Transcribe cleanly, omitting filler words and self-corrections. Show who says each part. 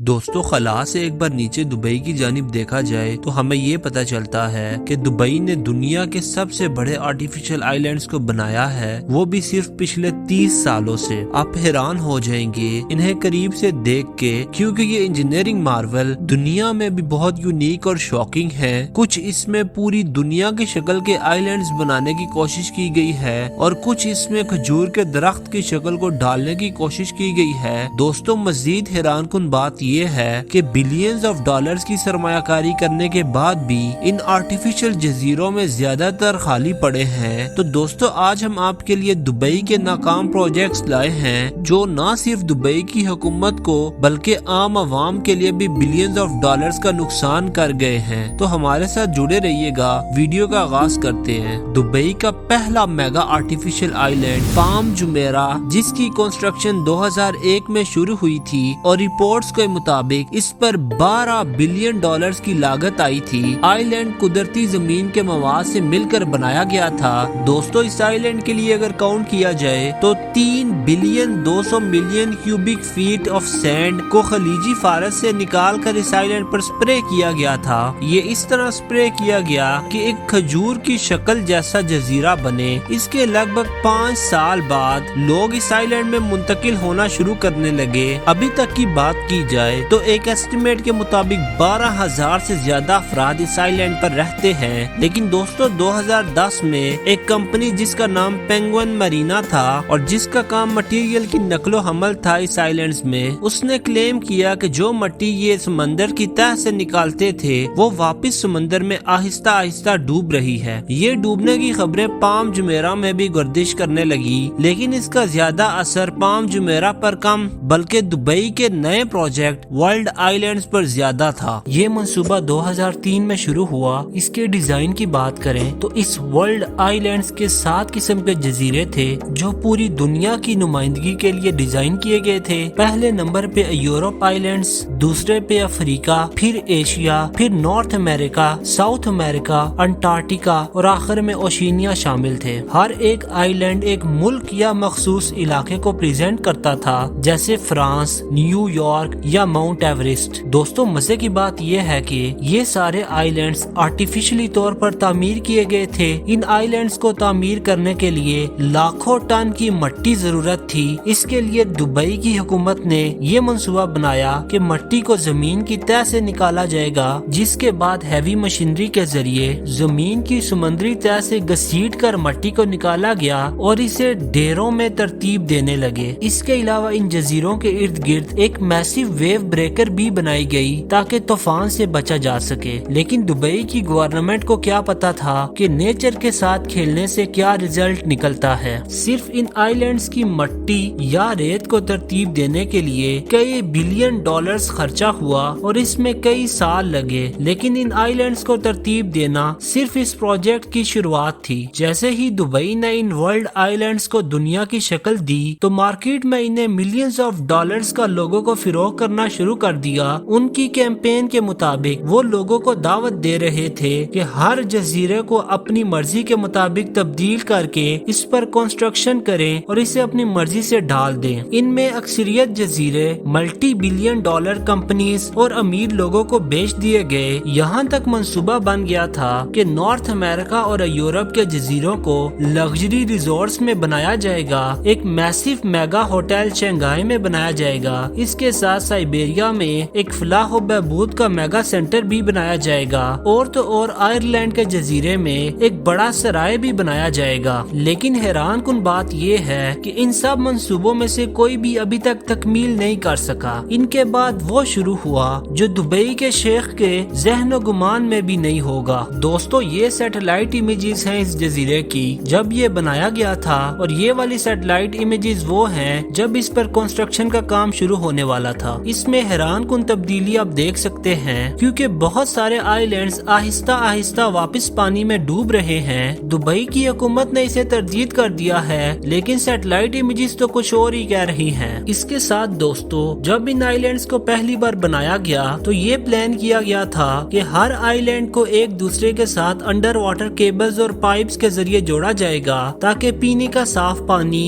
Speaker 1: دوستو خلا سے ایک بار نیچے دبئی کی جانب دیکھا جائے تو ہمیں یہ پتہ چلتا ہے کہ دبئی نے دنیا کے سب سے بڑے آرٹیفیشل آئی لینڈز کو بنایا ہے، وہ بھی صرف پچھلے 30 سالوں سے۔ آپ حیران ہو جائیں گے انہیں قریب سے دیکھ کے، کیونکہ یہ انجینئرنگ مارول دنیا میں بھی بہت یونیک اور شاکنگ ہے۔ کچھ اس میں پوری دنیا کی شکل کے آئی لینڈز بنانے کی کوشش کی گئی ہے اور کچھ اس میں کھجور کے درخت کی شکل کو ڈالنے کی کوشش کی گئی ہے۔ دوستو مزید حیران کن بات یہ ہے کہ بلینز آف ڈالرز کی سرمایہ کاری کرنے کے بعد بھی ان آرٹیفیشل جزیروں میں زیادہ تر خالی پڑے ہیں۔ تو دوستو آج ہم آپ کے لیے دبئی کے ناکام پروجیکٹس لائے ہیں جو نہ صرف دبئی کی حکومت کو بلکہ عام عوام کے لیے بھی بلینز آف ڈالرز کا نقصان کر گئے ہیں۔ تو ہمارے ساتھ جڑے رہیے گا۔ ویڈیو کا آغاز کرتے ہیں۔ دبئی کا پہلا میگا آرٹیفیشل آئی لینڈ پام جمیرہ، جس کی کنسٹرکشن 2001 میں شروع ہوئی تھی اور رپورٹس کے مطابق اس پر 12 بلین ڈالرز کی لاگت آئی تھی۔ آئی لینڈ قدرتی زمین کے مواد سے مل کر بنایا گیا تھا۔ دوستو اس آئی لینڈ کے لیے اگر کاؤنٹ کیا جائے تو 3 billion 200 million cubic feet of sand کو خلیجی فارس سے نکال کر اس آئی لینڈ پر سپرے کیا گیا تھا۔ یہ اس طرح سپرے کیا گیا کہ ایک کھجور کی شکل جیسا جزیرہ بنے۔ اس کے لگ بھگ 5 سال بعد لوگ اس آئی لینڈ میں منتقل ہونا شروع کرنے لگے۔ ابھی تک کی بات کی جائے تو ایک ایسٹیمیٹ کے مطابق 12,000 سے زیادہ افراد اس آئی لینڈ پر رہتے ہیں۔ لیکن دوستو 2010 میں ایک کمپنی جس کا نام پینگوئن مرینا تھا اور جس کا کام مٹیریل کی نقل و حمل تھا اس آئی لینڈز میں، اس نے کلیم کیا کہ جو مٹی یہ سمندر کی تہہ سے نکالتے تھے وہ واپس سمندر میں آہستہ آہستہ ڈوب رہی ہے۔ یہ ڈوبنے کی خبریں پام جمیرہ میں بھی گردش کرنے لگی، لیکن اس کا زیادہ اثر پام جمیرہ پر کم بلکہ دبئی کے نئے پروجیکٹ ورلڈ آئی لینڈز پر زیادہ تھا۔ یہ منصوبہ 2003 میں شروع ہوا۔ اس کے ڈیزائن کی بات کریں تو اس ورلڈ آئی لینڈز کے 7 قسم کے جزیرے تھے جو پوری دنیا کی نمائندگی کے لیے ڈیزائن کیے گئے تھے۔ پہلے نمبر پہ یورپ آئی لینڈز، دوسرے پہ افریقہ، پھر ایشیا، پھر نارتھ امریکہ، ساؤتھ امریکہ، انٹارکٹیکا اور آخر میں اوشینیا شامل تھے۔ ہر ایک آئی لینڈ ایک ملک یا مخصوص علاقے کو پریزنٹ کرتا تھا، جیسے فرانس، نیو یارک یا ماؤنٹ ایورسٹ۔ دوستو مزے کی بات یہ ہے کہ یہ سارے آئی لینڈز آرٹیفیشلی طور پر تعمیر کیے گئے تھے۔ ان آئی لینڈز کو تعمیر کرنے کے لیے لاکھوں ٹن کی مٹی ضرورت تھی۔ اس کے لیے دبئی کی حکومت نے یہ منصوبہ بنایا کہ مٹی کو زمین کی تہہ سے نکالا جائے گا، جس کے بعد ہیوی مشینری کے ذریعے زمین کی سمندری تہہ سے گھسیٹ کر مٹی کو نکالا گیا اور اسے ڈھیروں میں ترتیب دینے لگے۔ اس کے علاوہ ان جزیروں کے ارد گرد ایک میسیو ویو بریکر بھی بنائی گئی تاکہ طوفان سے بچا جا سکے۔ لیکن دبئی کی گورنمنٹ کو کیا پتا تھا کہ نیچر کے ساتھ کھیلنے سے کیا ریزلٹ نکلتا ہے۔ صرف ان آئی لینڈز کی مٹی یا ریت کو ترتیب دینے کے لیے کئی بلین ڈالرز خرچہ ہوا اور اس میں کئی سال لگے۔ لیکن ان آئی لینڈز کو ترتیب دینا صرف اس پروجیکٹ کی شروعات تھی۔ جیسے ہی دبئی نے ان ورلڈ آئی لینڈز کو دنیا کی شکل دی تو مارکیٹ میں انہیں ملینز آف ڈالرز کا لوگوں کو فروغ کرنا شروع کر دیا۔ ان کی کیمپین کے مطابق وہ لوگوں کو دعوت دے رہے تھے کہ ہر جزیرے کو اپنی مرضی کے مطابق تبدیل کر کے اس پر کنسٹرکشن کریں اور اسے اپنی مرضی سے ڈھال دیں۔ ان میں اکثریت جزیرے ملٹی بلین ڈالر کمپنیز اور امیر لوگوں کو بیچ دیے گئے۔ یہاں تک منصوبہ بن گیا تھا کہ نارتھ امریکہ اور یورپ کے جزیروں کو لگژری ریزورٹس میں بنایا جائے گا۔ ایک میسیو میگا ہوٹل شنگھائی میں بنایا جائے گا۔ اس کے ساتھ سائبیریا میں ایک فلاح و بہبود کا میگا سینٹر بھی بنایا جائے گا، اور تو اور آئرلینڈ کے جزیرے میں ایک بڑا سرائے بھی بنایا جائے گا۔ لیکن حیران کن بات یہ ہے کہ ان سب منصوبوں میں سے کوئی بھی ابھی تک تکمیل نہیں کر سکا۔ ان کے بعد وہ شروع ہوا جو دبئی کے شیخ کے ذہن و گمان میں بھی نہیں ہوگا۔ دوستو یہ سیٹلائٹ امیجز ہیں اس جزیرے کی جب یہ بنایا گیا تھا، اور یہ والی سیٹلائٹ امیجز وہ ہیں جب اس پر کنسٹرکشن کا کام شروع ہونے والا تھا۔ اس میں حیران کن تبدیلی آپ دیکھ سکتے ہیں کیونکہ بہت سارے آئی لینڈز آہستہ آہستہ واپس پانی میں ڈوب رہے ہیں۔ دبئی کی حکومت نے اسے تردید کر دیا ہے، لیکن سیٹلائٹ امیجز تو کچھ اور ہی کہہ رہی ہیں۔ اس کے ساتھ دوستو جب ان آئی لینڈز کو پہلی بار بنایا گیا تو یہ پلان کیا گیا تھا کہ ہر آئی لینڈ کو ایک دوسرے کے ساتھ انڈر واٹر کیبلز اور پائپس کے ذریعے جوڑا جائے گا تاکہ پینے کا صاف پانی